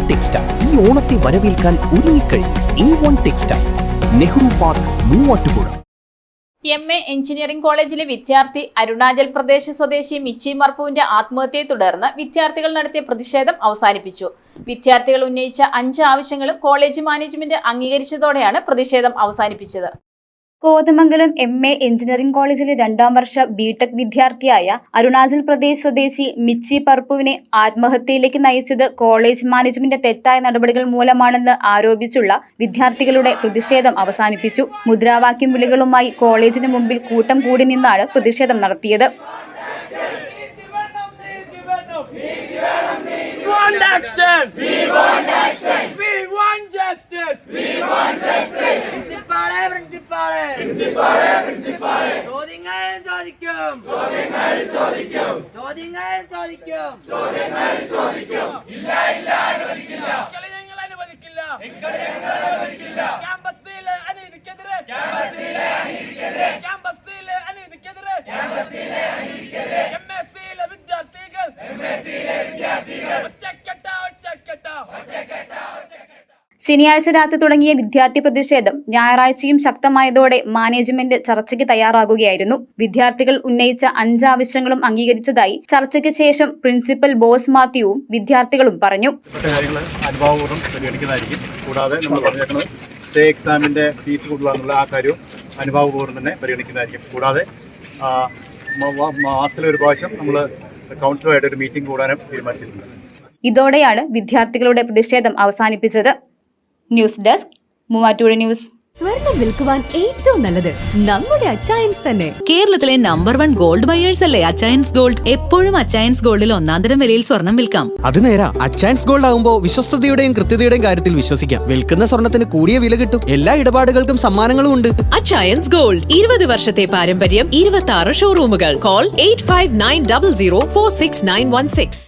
Textile ഈ ഓണത്തെ വരവേൽക്കാൻ ഒരുങ്ങിക്കഴിഞ്ഞു. A1 textile, Nehru park, Muvattupuzha. MA engineering കോളേജിലെ വിദ്യാർത്ഥി അരുണാചൽ പ്രദേശ് സ്വദേശി മിച്ചി മർപ്പുവിന്റെ ആത്മഹത്യയെ തുടർന്ന് വിദ്യാർത്ഥികൾ നടത്തിയ പ്രതിഷേധം അവസാനിപ്പിച്ചു. വിദ്യാർത്ഥികൾ ഉന്നയിച്ച 5 ആവശ്യങ്ങളും കോളേജ് മാനേജ്മെന്റ് അംഗീകരിച്ചതോടെയാണ് പ്രതിഷേധം അവസാനിപ്പിച്ചത്. കോതമംഗലം MA എഞ്ചിനീയറിംഗ് കോളേജിലെ 2ാം വർഷ BTech വിദ്യാർത്ഥിയായ അരുണാചൽ പ്രദേശ് സ്വദേശി മിച്ചി പർപ്പുവിനെ ആത്മഹത്യയിലേക്ക് നയിച്ചത് കോളേജ് മാനേജ്മെന്റ് തെറ്റായ നടപടികൾ മൂലമാണെന്ന് ആരോപിച്ചുള്ള വിദ്യാർത്ഥികളുടെ പ്രതിഷേധം അവസാനിപ്പിച്ചു. മുദ്രാവാക്യം വിളികളുമായി കോളേജിന് മുമ്പിൽ കൂട്ടം കൂടി നിന്നാണ് പ്രതിഷേധം നടത്തിയത്. ശനിയാഴ്ച രാത്രി തുടങ്ങിയ വിദ്യാർത്ഥി പ്രതിഷേധം ഞായറാഴ്ചയും ശക്തമായതോടെ മാനേജ്മെന്റ് ചർച്ചയ്ക്ക് തയ്യാറാകുകയായിരുന്നു. വിദ്യാർത്ഥികൾ ഉന്നയിച്ച 5 ആവശ്യങ്ങളും അംഗീകരിച്ചതായി ചർച്ചയ്ക്ക് ശേഷം പ്രിൻസിപ്പൽ ബോസ് മാത്യുവും വിദ്യാർത്ഥികളും പറഞ്ഞു. കൂടാതെ നമ്മൾ പറഞ്ഞേക്കുന്നത് എക്സാമിന്റെ ഫീസ് കൂടുതലാണെന്നുള്ള ആ കാര്യവും അനുഭാവപൂർവ്വം തന്നെ പരിഗണിക്കുന്നതായിരിക്കും. കൂടാതെ മാസത്തിലെ ഒരു പ്രാവശ്യം നമ്മൾ കൗൺസിലുമായിട്ട് ഒരു മീറ്റിംഗ് കൂടാനും തീരുമാനിച്ചിട്ടുണ്ട്. ഇതോടെയാണ് വിദ്യാർത്ഥികളുടെ പ്രതിഷേധം അവസാനിപ്പിച്ചത്. News desk, Muvattupuzha news. സ്വർണം വിൽക്കുവാൻ ഏറ്റവും നല്ലത് നമ്മുടെ അച്ചയൻസ് തന്നെ. കേരളത്തിലെ നമ്പർ 1 ഗോൾഡ് ബയേഴ്സ് അല്ലേ അച്ചയൻസ് ഗോൾഡ്. എപ്പോഴും അച്ചയൻസ് ഗോൾഡിൽ 1-ാം വിലയിൽ സ്വർണം വിൽക്കാം. അത് നേരാ. അച്ചയൻസ് ഗോൾഡ് ആകുമ്പോൾ വിശ്വസ്തതയുടെയും കൃത്യതയുടെയും കാര്യത്തിൽ വിശ്വസിക്കാം. വിൽക്കുന്ന സ്വർണത്തിന് കൂടിയ വില കിട്ടും. എല്ലാ ഇടപാടുകൾക്കും സമ്മാനങ്ങളും ഉണ്ട്. അച്ചയൻസ് ഗോൾഡ് 20 വർഷത്തെ പാരമ്പര്യം, 26 ഷോറൂമുകൾ. കോൾ 8590046916.